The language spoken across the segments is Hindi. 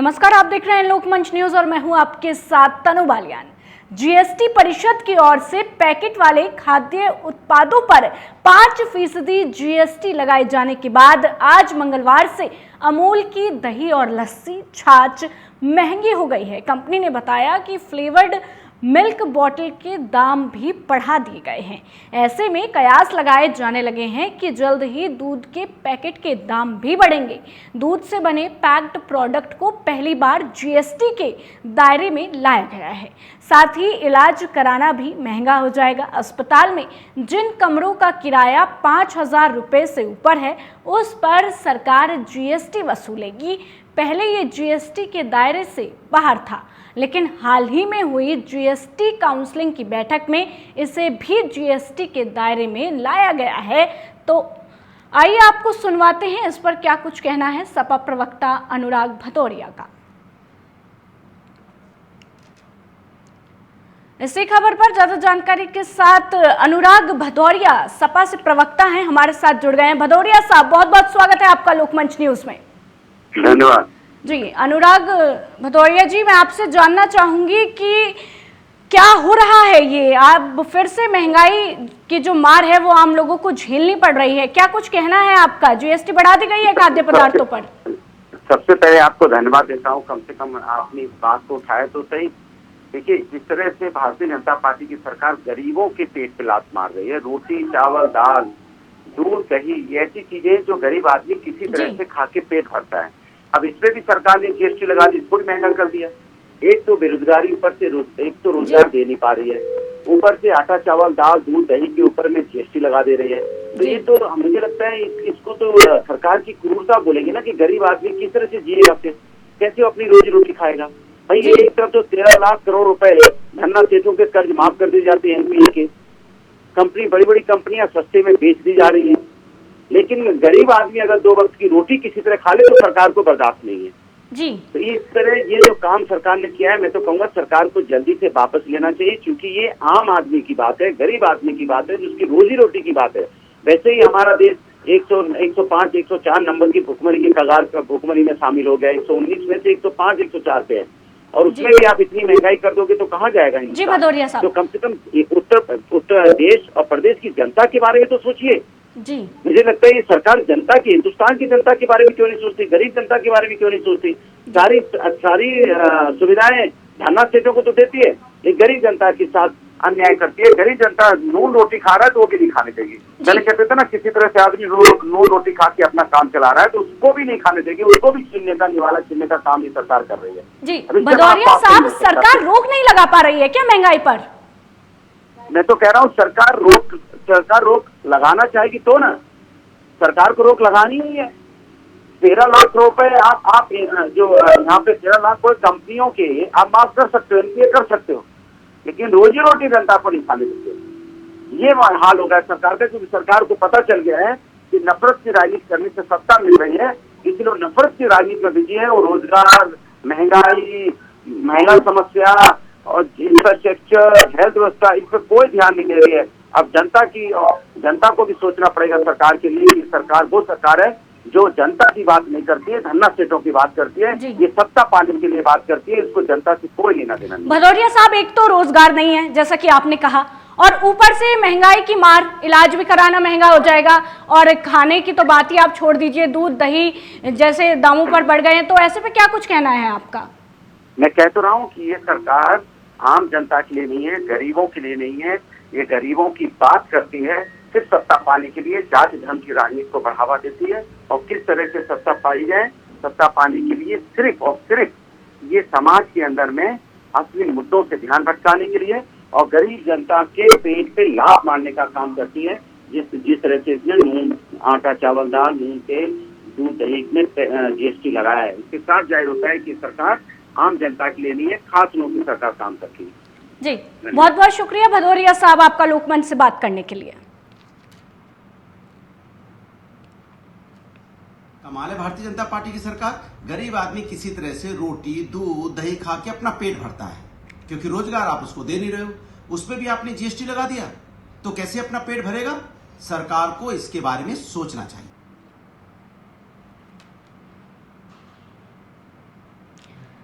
नमस्कार, आप देख रहे हैं लोकमंच न्यूज और मैं हूं आपके साथ तनु बालियान। जीएसटी परिषद की ओर से पैकेट वाले खाद्य उत्पादों पर 5% जीएसटी लगाए जाने के बाद आज मंगलवार से अमूल की दही और लस्सी छाछ महंगी हो गई है। कंपनी ने बताया कि फ्लेवर्ड मिल्क बॉटल के दाम भी बढ़ा दिए गए हैं। ऐसे में कयास लगाए जाने लगे हैं कि जल्द ही दूध के पैकेट के दाम भी बढ़ेंगे। दूध से बने पैक्ड प्रोडक्ट को पहली बार जीएसटी के दायरे में लाया गया है। साथ ही इलाज कराना भी महंगा हो जाएगा। अस्पताल में जिन कमरों का किराया 5,000 रुपये से ऊपर है, उस पर सरकार जीएसटी वसूलेगी। पहले ये जीएसटी के दायरे से बाहर था, लेकिन हाल ही में हुई जीएसटी काउंसलिंग की बैठक में इसे भी जीएसटी के दायरे में लाया गया है। तो आइए आपको सुनवाते हैं इस पर क्या कुछ कहना है सपा प्रवक्ता अनुराग भदौरिया का। इसी खबर पर ज्यादा जानकारी के साथ अनुराग भदौरिया सपा से प्रवक्ता हैं, हमारे साथ जुड़ गए हैं। भदौरिया साहब, बहुत बहुत स्वागत है आपका लोकमंच न्यूज में। धन्यवाद जी। अनुराग भदौरिया जी, मैं आपसे जानना चाहूंगी कि क्या हो रहा है ये, आप फिर से महंगाई की जो मार है वो आम लोगों को झेलनी पड़ रही है, क्या कुछ कहना है आपका? जीएसटी बढ़ा दी गई है खाद्य पदार्थों पर। सबसे पहले आपको धन्यवाद देता हूँ, कम से कम आपने इस बात को उठाया तो सही। देखिए, जिस तरह से भारतीय जनता पार्टी की सरकार गरीबों के पेट पे लात मार रही है, रोटी चावल दाल दूध दही ये ऐसी चीजें जो गरीब आदमी किसी तरह से खा के पेट भरता है, अब इसमें भी सरकार ने जीएसटी लगा दी, इसको भी महंगा कर दिया। एक तो बेरोजगारी, ऊपर से एक तो रोजगार दे नहीं पा रही है, ऊपर से आटा चावल दाल दूध दही के ऊपर में जीएसटी लगा दे रही है। तो ये तो मुझे लगता है इसको तो सरकार की क्रूरता बोलेंगे ना, कि गरीब आदमी किस तरह से जिएगा, कैसे वो अपनी रोजी रोटी खाएगा। भाई एक तरफ तो 13 लाख करोड़ रुपए धन्ना सेठों के कर्ज माफ कर दिए जाते हैं एनपीए के, कंपनी बड़ी बड़ी कंपनियां सस्ते में बेच दी जा रही है, लेकिन गरीब आदमी अगर 2 वक्त की रोटी किसी तरह खा ले तो सरकार को बर्दाश्त नहीं है जी। तो इस तरह ये जो काम सरकार ने किया है, मैं तो कहूंगा सरकार को जल्दी से वापस लेना चाहिए, क्योंकि ये आम आदमी की बात है, गरीब आदमी की बात है, जिसकी रोजी रोटी की बात है। वैसे ही हमारा देश 105 104 नंबर की भुखमरी की कगार भुखमरी में शामिल हो गया, 119 में से 105 104 पे है, और उसमें भी आप इतनी महंगाई कर दोगे तो कहाँ जाएगा जी भदौरिया साहब। तो कम से कम उत्तर देश और प्रदेश की जनता के बारे में तो सोचिए जी। मुझे लगता है ये सरकार जनता की, हिंदुस्तान की जनता के बारे में क्यों नहीं सोचती, गरीब जनता के बारे में क्यों नहीं सोचती। सारी सुविधाएं धन्ना सेठों को तो देती है, लेकिन गरीब जनता के साथ अन्याय करती है। गरीब जनता नून रोटी खा रहा है तो वो भी नहीं खाने देगी। पहले कहते थे ना, किसी तरह से आदमी नून रोटी खा के अपना काम चला रहा है तो उसको भी नहीं खाने देगी, उसको भी छीनने का निवाला छीनने का काम ये सरकार कर रही है। जी भदौरिया साहब, सरकार रोक नहीं लगा पा रही है क्या महंगाई पर? मैं तो कह रहा हूँ सरकार रोक लगाना चाहेगी तो ना, सरकार को रोक लगानी ही है। 13 लाख रुपए आप जो यहाँ पे 13 लाख कोई कंपनियों के आप माफ कर सकते हो, एनपीए कर सकते हो, लेकिन रोजी रोटी जनता को नहीं खाने देते। ये हाल हो गया सरकार का, क्योंकि सरकार को पता चल गया है कि नफरत की राजनीति करने से सत्ता मिल रही है, इसलिए नफरत की राजनीति कर दीजिए और रोजगार, महंगाई, महिला समस्या और इंफ्रास्ट्रक्चर, हेल्थ व्यवस्था, इस पर कोई ध्यान नहीं दे रही है। अब जनता को भी सोचना पड़ेगा सरकार के लिए कि सरकार वो सरकार है जो जनता की बात नहीं करती है, धन्ना सेठों की बात करती है, ये सत्ता पाने के लिए बात करती है, इसको जनता से कोई लेना देना नहीं। भदौरिया साहब, एक तो रोजगार नहीं है जैसा कि आपने कहा, और ऊपर से महंगाई की मार, इलाज भी कराना महंगा हो जाएगा, और खाने की तो बात ही आप छोड़ दीजिए, दूध दही जैसे दामों पर बढ़ गए हैं, तो ऐसे पे क्या कुछ कहना है आपका? मैं कह तो रहा हूँ कि ये सरकार आम जनता के लिए नहीं है, गरीबों के लिए नहीं है, ये गरीबों की बात करती है, सिर्फ सत्ता पाने के लिए जाति धर्म की राजनीति को बढ़ावा देती है। और किस तरह से सत्ता पाई जाए, सत्ता पाने के लिए सिर्फ और सिर्फ ये समाज के अंदर में असली मुद्दों से ध्यान भटकाने के लिए और गरीब जनता के पेट पे लात मारने का काम करती है। जिस तरह से इसने नून आटा चावल दाल नून तेल दूध दही में जीएसटी लगाया है, इसके साथ जाहिर होता है कि सरकार आम जनता के लिए नहीं है, खास लोगों की सरकार काम करती है। जी, बहुत बहुत शुक्रिया भदौरिया साहब आपका लोकमंच से बात करने के लिए। कमाल है भारतीय जनता पार्टी की सरकार, गरीब आदमी किसी तरह से रोटी दूध दही खा के अपना पेट भरता है, क्योंकि रोजगार आप उसको दे नहीं रहे हो, उस पर भी आपने जीएसटी लगा दिया, तो कैसे अपना पेट भरेगा? सरकार को इसके बारे में सोचना चाहिए।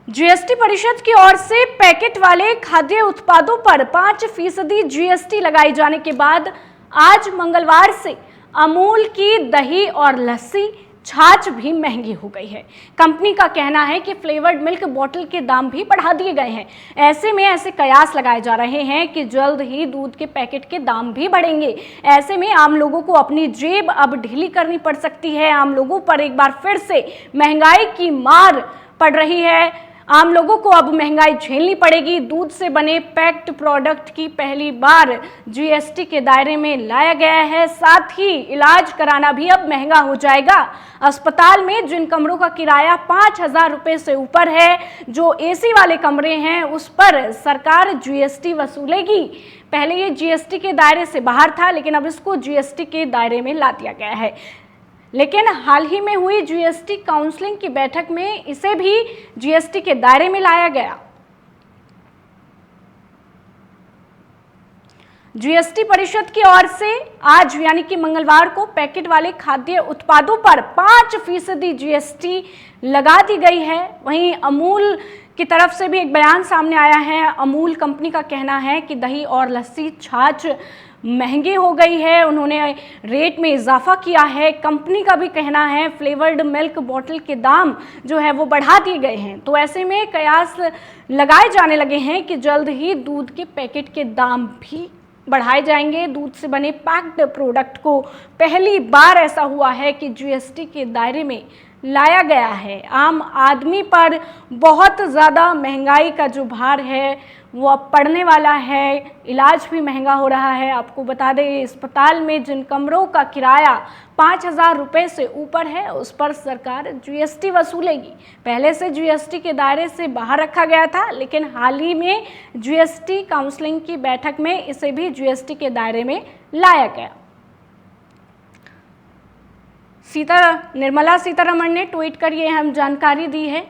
जीएसटी परिषद की ओर से पैकेट वाले खाद्य उत्पादों पर 5% जीएसटी लगाए जाने के बाद आज मंगलवार से अमूल की दही और लस्सी, छाछ भी महंगी हो गई है। कंपनी का कहना है कि फ्लेवर्ड मिल्क बोतल के दाम भी बढ़ा दिए गए हैं। ऐसे में ऐसे कयास लगाए जा रहे हैं कि जल्द ही दूध के पैकेट के दाम भी बढ़ेंगे। ऐसे में आम लोगों को अपनी जेब अब ढीली करनी पड़ सकती है। आम लोगों पर एक बार फिर से महंगाई की मार पड़ रही है। आम लोगों को अब महंगाई झेलनी पड़ेगी। दूध से बने पैक्ड प्रोडक्ट की पहली बार जीएसटी के दायरे में लाया गया है। साथ ही इलाज कराना भी अब महंगा हो जाएगा। अस्पताल में जिन कमरों का किराया 5,000 रुपये से ऊपर है, जो एसी वाले कमरे हैं, उस पर सरकार जीएसटी वसूलेगी। पहले ये जीएसटी के दायरे से बाहर था, लेकिन अब इसको जीएसटी के दायरे में ला दिया गया है। लेकिन हाल ही में हुई जीएसटी काउंसलिंग की बैठक में इसे भी जीएसटी के दायरे में लाया गया। जीएसटी परिषद की ओर से आज यानी कि मंगलवार को पैकेट वाले खाद्य उत्पादों पर 5% जीएसटी लगा दी गई है। वहीं अमूल की तरफ से भी एक बयान सामने आया है। अमूल कंपनी का कहना है कि दही और लस्सी, छाछ महंगी हो गई है। उन्होंने रेट में इजाफा किया है। कंपनी का भी कहना है फ्लेवर्ड मिल्क बोतल के दाम जो है वो बढ़ा दिए गए हैं। तो ऐसे में कयास लगाए जाने लगे हैं कि जल्द ही दूध के पैकेट के दाम भी बढ़ाए जाएंगे। दूध से बने पैक्ड प्रोडक्ट को पहली बार ऐसा हुआ है कि जीएसटी के दायरे में लाया गया है। आम आदमी पर बहुत ज़्यादा महंगाई का जो भार है वो अब पड़ने वाला है। इलाज भी महंगा हो रहा है। आपको बता दें, अस्पताल में जिन कमरों का किराया 5,000 रुपये से ऊपर है, उस पर सरकार जीएसटी वसूलेगी। पहले से जीएसटी के दायरे से बाहर रखा गया था, लेकिन हाल ही में जीएसटी काउंसलिंग की बैठक में इसे भी जीएसटी के दायरे में लाया गया। निर्मला सीतारमण ने ट्वीट कर ये अहम जानकारी दी है।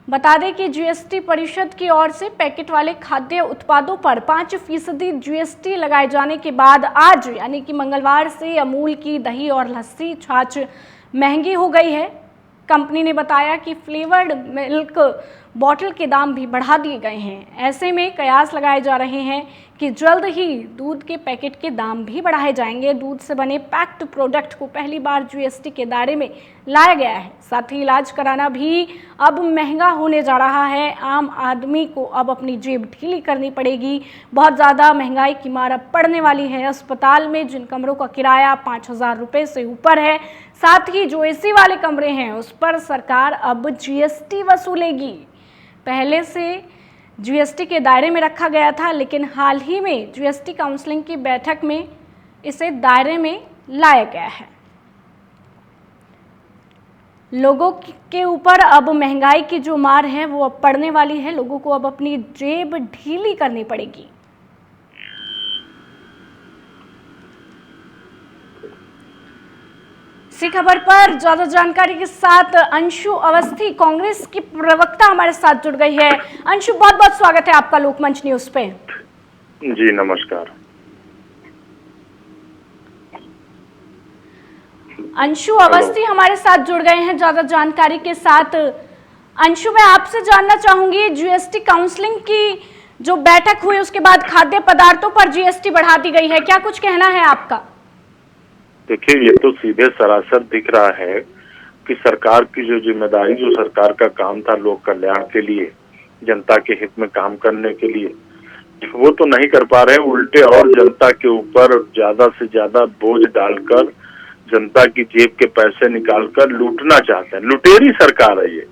बता दें कि जीएसटी परिषद की ओर से पैकेट वाले खाद्य उत्पादों पर 5% जीएसटी लगाए जाने के बाद आज यानी कि मंगलवार से अमूल की दही और लस्सी, छाछ महंगी हो गई है। कंपनी ने बताया कि फ्लेवर्ड मिल्क बॉटल के दाम भी बढ़ा दिए गए हैं। ऐसे में कयास लगाए जा रहे हैं कि जल्द ही दूध के पैकेट के दाम भी बढ़ाए जाएंगे। दूध से बने पैक्ड प्रोडक्ट को पहली बार जीएसटी के दायरे में लाया गया है। साथ ही इलाज कराना भी अब महंगा होने जा रहा है। आम आदमी को अब अपनी जेब ढीली करनी पड़ेगी। बहुत ज़्यादा महंगाई की मार अब पड़ने वाली है। अस्पताल में जिन कमरों का किराया 5,000 रुपये से ऊपर है, साथ ही जो एसी वाले कमरे हैं, उस पर सरकार अब जीएसटी वसूलेगी। पहले से जीएसटी के दायरे में रखा गया था, लेकिन हाल ही में जीएसटी काउंसलिंग की बैठक में इसे दायरे में लाया गया है। लोगों के ऊपर अब महंगाई की जो मार है वो अब पड़ने वाली है। लोगों को अब अपनी जेब ढीली करनी पड़ेगी। इसी खबर पर ज्यादा जानकारी के साथ अंशु अवस्थी, कांग्रेस की प्रवक्ता, हमारे साथ जुड़ गई है। अंशु, बहुत बहुत स्वागत है आपका लोकमंच न्यूज पे। जी नमस्कार। अंशु अवस्थी हमारे साथ जुड़ गए हैं ज्यादा जानकारी के साथ। अंशु, मैं आपसे जानना चाहूंगी, जीएसटी काउंसलिंग की जो बैठक हुई उसके बाद खाद्य पदार्थों पर जीएसटी बढ़ा दी गई है, क्या कुछ कहना है आपका? देखिए, ये तो सीधे सरासर दिख रहा है कि सरकार की जो जिम्मेदारी, जो सरकार का काम था लोक कल्याण के लिए, जनता के हित में काम करने के लिए, वो तो नहीं कर पा रहे हैं। उल्टे और जनता के ऊपर ज्यादा से ज्यादा बोझ डालकर जनता की जेब के पैसे निकालकर लूटना चाहते हैं। लुटेरी सरकार है ये।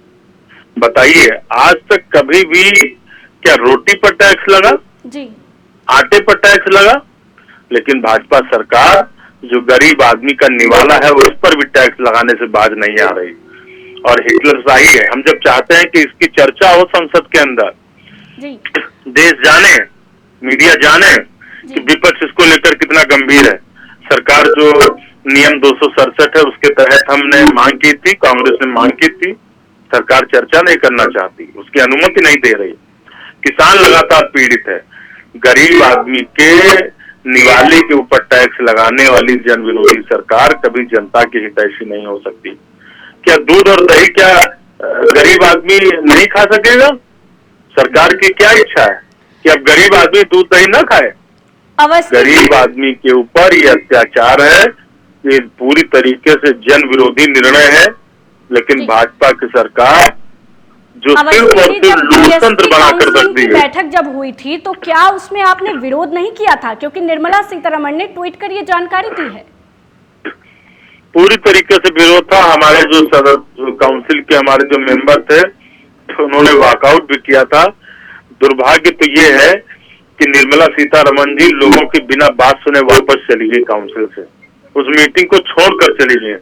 बताइए, आज तक कभी भी क्या रोटी पर टैक्स लगा जी, आटे पर टैक्स लगा? लेकिन भाजपा सरकार जो गरीब आदमी का निवाला है वो उस पर भी टैक्स लगाने से बाज नहीं आ रही और हिटलरशाही है। हम जब चाहते हैं कि इसकी चर्चा हो संसद के अंदर, जी, देश जाने, मीडिया जाने कि विपक्ष इसको लेकर कितना गंभीर है। सरकार जो नियम 267 है उसके तहत हमने मांग की थी, कांग्रेस ने मांग की थी, सरकार चर्चा नहीं करना चाहती, उसकी अनुमति नहीं दे रही। किसान लगातार पीड़ित है। गरीब आदमी के निवाले के ऊपर टैक्स लगाने वाली जन विरोधी सरकार कभी जनता की हितैषी नहीं हो सकती। क्या दूध और दही क्या गरीब आदमी नहीं खा सकेगा? सरकार की क्या इच्छा है कि अब गरीब आदमी दूध दही ना खाए? अवस्थी गरीब आदमी के ऊपर ये अत्याचार है, ये पूरी तरीके से जन विरोधी निर्णय है। लेकिन भाजपा की सरकार जो सिर्फ और सिर्फ लोकतंत्र बनाकर रख दी है। बैठक जब हुई थी तो क्या उसमें आपने विरोध नहीं किया था? क्योंकि निर्मला सीतारमण ने ट्वीट कर ये जानकारी दी है। पूरी तरीके से विरोध था। हमारे जो सदस्य काउंसिल के हमारे जो मेंबर थे उन्होंने वॉकआउट भी किया था। दुर्भाग्य तो ये है कि निर्मला सीतारमण जी लोगों की बिना बात सुने वापस चली गई काउंसिल से, उस मीटिंग को छोड़कर चली गई।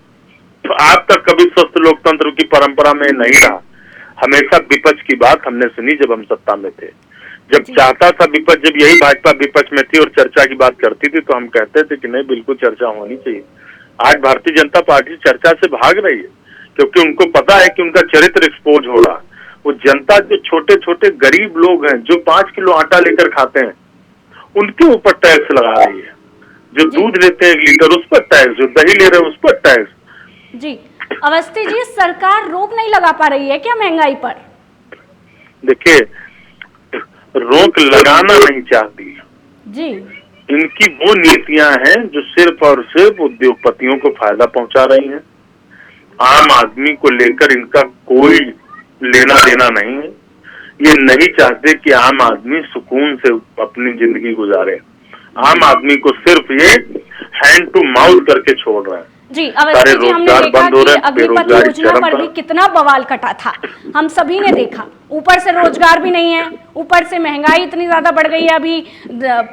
तो आज तक कभी स्वस्थ लोकतंत्र की परंपरा में नहीं रहा। हमेशा विपक्ष की बात हमने सुनी जब हम सत्ता में थे। जब चाहता था विपक्ष, जब यही भाजपा विपक्ष में थी और चर्चा की बात करती थी तो हम कहते थे कि नहीं, बिल्कुल चर्चा होनी चाहिए। आज भारतीय जनता पार्टी चर्चा से भाग रही है क्योंकि उनको पता है कि उनका चरित्र एक्सपोज हो रहा है। वो जनता, जो छोटे छोटे गरीब लोग हैं जो 5 किलो आटा लेकर खाते हैं, उनके ऊपर टैक्स लगा रही है। जो दूध लेते हैं 1 लीटर उस पर टैक्स, जो दही ले रहे हैं उस पर टैक्स। जी अवस्थी जी, सरकार रोक नहीं लगा पा रही है क्या महंगाई पर? देखिए, रोक लगाना नहीं चाहती जी। इनकी वो नीतियां हैं जो सिर्फ और सिर्फ उद्योगपतियों को फायदा पहुंचा रही हैं। आम आदमी को लेकर इनका कोई लेना देना नहीं है। ये नहीं चाहते कि आम आदमी सुकून से अपनी जिंदगी गुजारे। आम आदमी को सिर्फ ये हैंड टू माउथ करके छोड़ रहे हैं। जी अवस्थी जी, हमने देखा कि अग्निपथ योजना पर भी कितना बवाल कटा था, हम सभी ने देखा। ऊपर से रोजगार भी नहीं है, ऊपर से महंगाई इतनी ज्यादा बढ़ गई है। अभी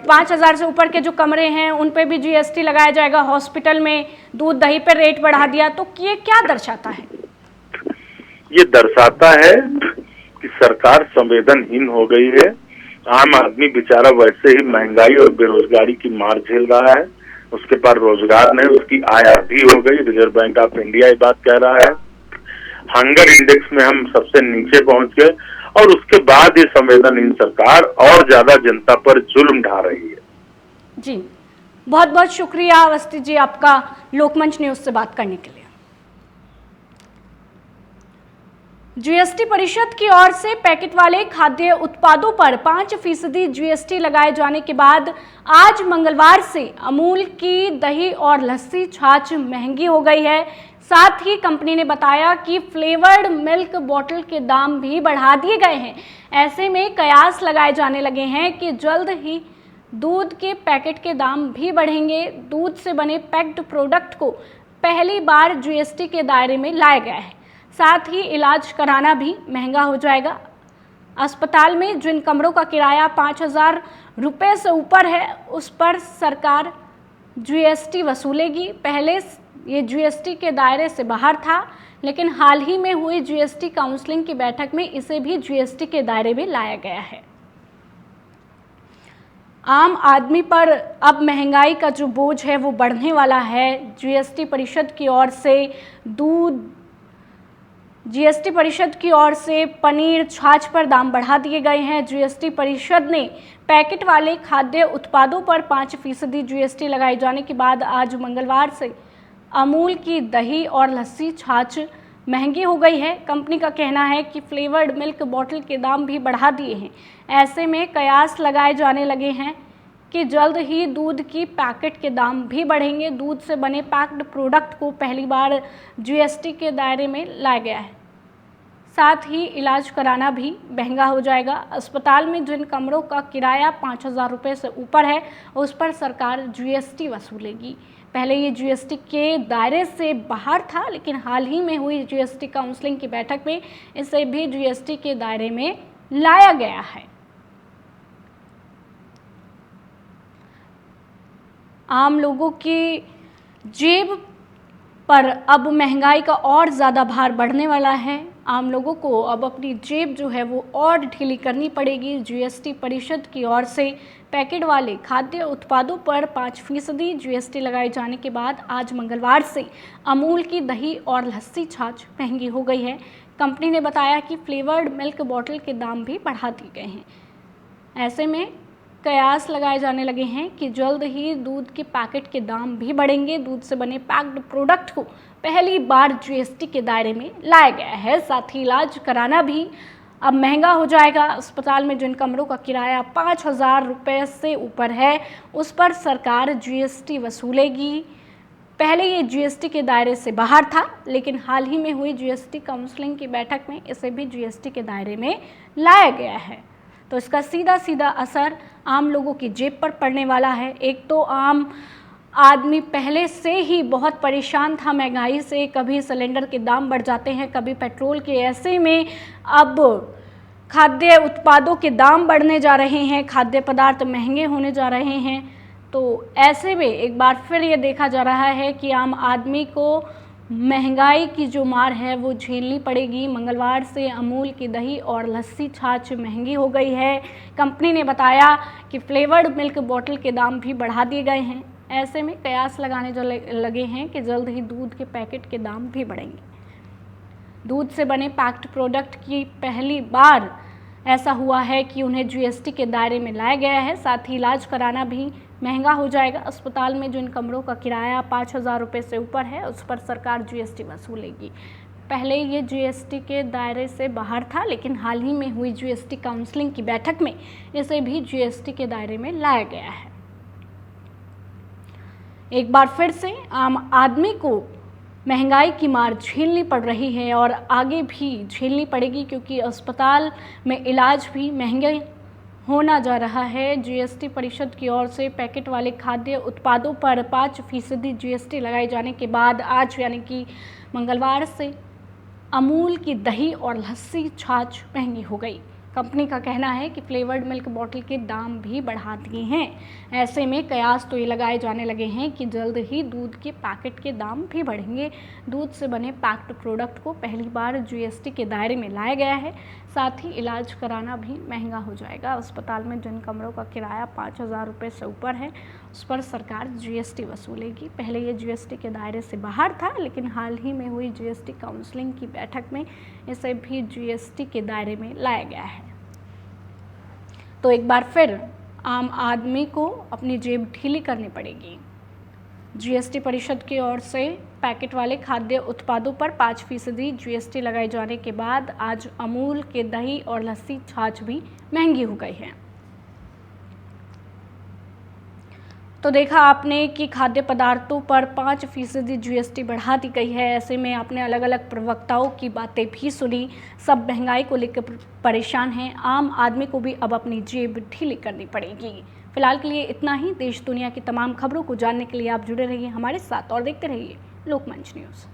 5,000 से ऊपर के जो कमरे हैं उन पे भी जीएसटी लगाया जाएगा। हॉस्पिटल में दूध दही पर रेट बढ़ा दिया। तो ये क्या दर्शाता है? ये दर्शाता है कि सरकार संवेदनहीन हो गई है। आम आदमी बेचारा वैसे ही महंगाई और बेरोजगारी की मार झेल रहा है। उसके पास रोजगार नहीं, उसकी आय आधी हो गई। रिजर्व बैंक ऑफ इंडिया ये बात कह रहा है। हंगर इंडेक्स में हम सबसे नीचे पहुंच गए और उसके बाद ये संवेदनहीन सरकार और ज्यादा जनता पर जुल्म ढा रही है। जी बहुत बहुत शुक्रिया अवस्थी जी आपका लोकमंच न्यूज से बात करने के लिए। जीएसटी परिषद की ओर से पैकेट वाले खाद्य उत्पादों पर 5% जीएसटी लगाए जाने के बाद आज मंगलवार से अमूल की दही और लस्सी छाछ महंगी हो गई है। साथ ही कंपनी ने बताया कि फ्लेवर्ड मिल्क बोतल के दाम भी बढ़ा दिए गए हैं। ऐसे में कयास लगाए जाने लगे हैं कि जल्द ही दूध के पैकेट के दाम भी बढ़ेंगे। दूध से बने पैक्ड प्रोडक्ट को पहली बार जीएसटी के दायरे में लाया गया है। साथ ही इलाज कराना भी महंगा हो जाएगा। अस्पताल में जिन कमरों का किराया 5,000 रुपये से ऊपर है उस पर सरकार जीएसटी वसूलेगी। पहले ये जीएसटी के दायरे से बाहर था, लेकिन हाल ही में हुई जीएसटी काउंसलिंग की बैठक में इसे भी जीएसटी के दायरे में लाया गया है। आम आदमी पर अब महंगाई का जो बोझ है वो बढ़ने वाला है। जीएसटी परिषद की ओर से पनीर छाछ पर दाम बढ़ा दिए गए हैं। जीएसटी परिषद ने पैकेट वाले खाद्य उत्पादों पर 5% जीएसटी लगाए जाने के बाद आज मंगलवार से अमूल की दही और लस्सी छाछ महंगी हो गई है। कंपनी का कहना है कि फ्लेवर्ड मिल्क बोतल के दाम भी बढ़ा दिए हैं। ऐसे में कयास लगाए जाने लगे हैं कि जल्द ही दूध की पैकेट के दाम भी बढ़ेंगे। दूध से बने पैक्ड प्रोडक्ट को पहली बार जीएसटी के दायरे में लाया गया है। साथ ही इलाज कराना भी महंगा हो जाएगा। अस्पताल में जिन कमरों का किराया 5,000 रुपये से ऊपर है उस पर सरकार जीएसटी वसूलेगी। पहले ये जीएसटी के दायरे से बाहर था, लेकिन हाल ही में हुई जीएसटी काउंसलिंग की बैठक में इसे भी जीएसटी के दायरे में लाया गया है। आम लोगों की जेब पर अब महंगाई का और ज़्यादा भार बढ़ने वाला है। आम लोगों को अब अपनी जेब जो है वो और ढीली करनी पड़ेगी। जीएसटी परिषद की ओर से पैकेट वाले खाद्य उत्पादों पर 5% जीएसटी लगाए जाने के बाद आज मंगलवार से अमूल की दही और लस्सी छाछ महंगी हो गई है। कंपनी ने बताया कि फ्लेवर्ड मिल्क बोतल के दाम भी बढ़ा दिए गए हैं। ऐसे में कयास लगाए जाने लगे हैं कि जल्द ही दूध के पैकेट के दाम भी बढ़ेंगे। दूध से बने पैक्ड प्रोडक्ट को पहली बार जीएसटी के दायरे में लाया गया है। साथ ही इलाज कराना भी अब महंगा हो जाएगा। अस्पताल में जिन कमरों का किराया 5,000 रुपये से ऊपर है, उस पर सरकार जीएसटी वसूलेगी। पहले ये जीएसटी के दायरे से बाहर था, लेकिन हाल ही में हुई जीएसटी काउंसलिंग की बैठक में इसे भी जीएसटी के दायरे में लाया गया है। तो इसका सीधा सीधा असर आम लोगों की जेब पर पड़ने वाला है। एक तो आम आदमी पहले से ही बहुत परेशान था महंगाई से, कभी सिलेंडर के दाम बढ़ जाते हैं, कभी पेट्रोल के, ऐसे में अब खाद्य उत्पादों के दाम बढ़ने जा रहे हैं, खाद्य पदार्थ महंगे होने जा रहे हैं। तो ऐसे में एक बार फिर ये देखा जा रहा है कि आम आदमी को महंगाई की जो मार है वो झेलनी पड़ेगी। मंगलवार से अमूल की दही और लस्सी छाछ महंगी हो गई है। कंपनी ने बताया कि फ्लेवर्ड मिल्क बोतल के दाम भी बढ़ा दिए गए हैं। ऐसे में कयास लगाने जो लगे हैं कि जल्द ही दूध के पैकेट के दाम भी बढ़ेंगे। दूध से बने पैक्ड प्रोडक्ट की पहली बार ऐसा हुआ है कि उन्हें जीएसटी के दायरे में लाया गया है। साथ ही इलाज कराना भी महंगा हो जाएगा। अस्पताल में जिन कमरों का किराया 5,000 रुपये से ऊपर है, उस पर सरकार जीएसटी वसूलेगी। पहले ये जीएसटी के दायरे से बाहर था, लेकिन हाल ही में हुई जीएसटी काउंसलिंग की बैठक में इसे भी जीएसटी के दायरे में लाया गया है। एक बार फिर से आम आदमी को महंगाई की मार झेलनी पड़ रही है और आगे भी झेलनी पड़ेगी, क्योंकि अस्पताल में इलाज भी महंगे होना जा रहा है। जीएसटी परिषद की ओर से पैकेट वाले खाद्य उत्पादों पर 5% जीएसटी लगाए जाने के बाद आज यानी कि मंगलवार से अमूल की दही और लस्सी छाछ महंगी हो गई। कंपनी का कहना है कि फ्लेवर्ड मिल्क बोतल के दाम भी बढ़ा दिए हैं। ऐसे में कयास तो ये लगाए जाने लगे हैं कि जल्द ही दूध के पैकेट के दाम भी बढ़ेंगे। दूध से बने पैक्ड प्रोडक्ट को पहली बार जीएसटी के दायरे में लाया गया है। साथ ही इलाज कराना भी महंगा हो जाएगा। अस्पताल में जिन कमरों का किराया 5,000 रुपये से ऊपर है, उस पर सरकार जीएसटी वसूलेगी। पहले ये जीएसटी के दायरे से बाहर था, लेकिन हाल ही में हुई जीएसटी काउंसलिंग की बैठक में इसे भी जीएसटी के दायरे में लाया गया है। तो एक बार फिर आम आदमी को अपनी जेब ढीली करनी पड़ेगी। जीएसटी परिषद की ओर से पैकेट वाले खाद्य उत्पादों पर 5% जीएसटी लगाए जाने के बाद आज अमूल के दही और लस्सी छाछ भी महंगी हो गई है। तो देखा आपने कि खाद्य पदार्थों पर 5% जीएसटी बढ़ा दी गई है। ऐसे में आपने अलग अलग प्रवक्ताओं की बातें भी सुनी। सब महंगाई को लेकर परेशान हैं। आम आदमी को भी अब अपनी जेब ढीली करनी पड़ेगी। फिलहाल के लिए इतना ही। देश दुनिया की तमाम खबरों को जानने के लिए आप जुड़े रहिए हमारे साथ और देखते रहिए लोकमंच न्यूज़।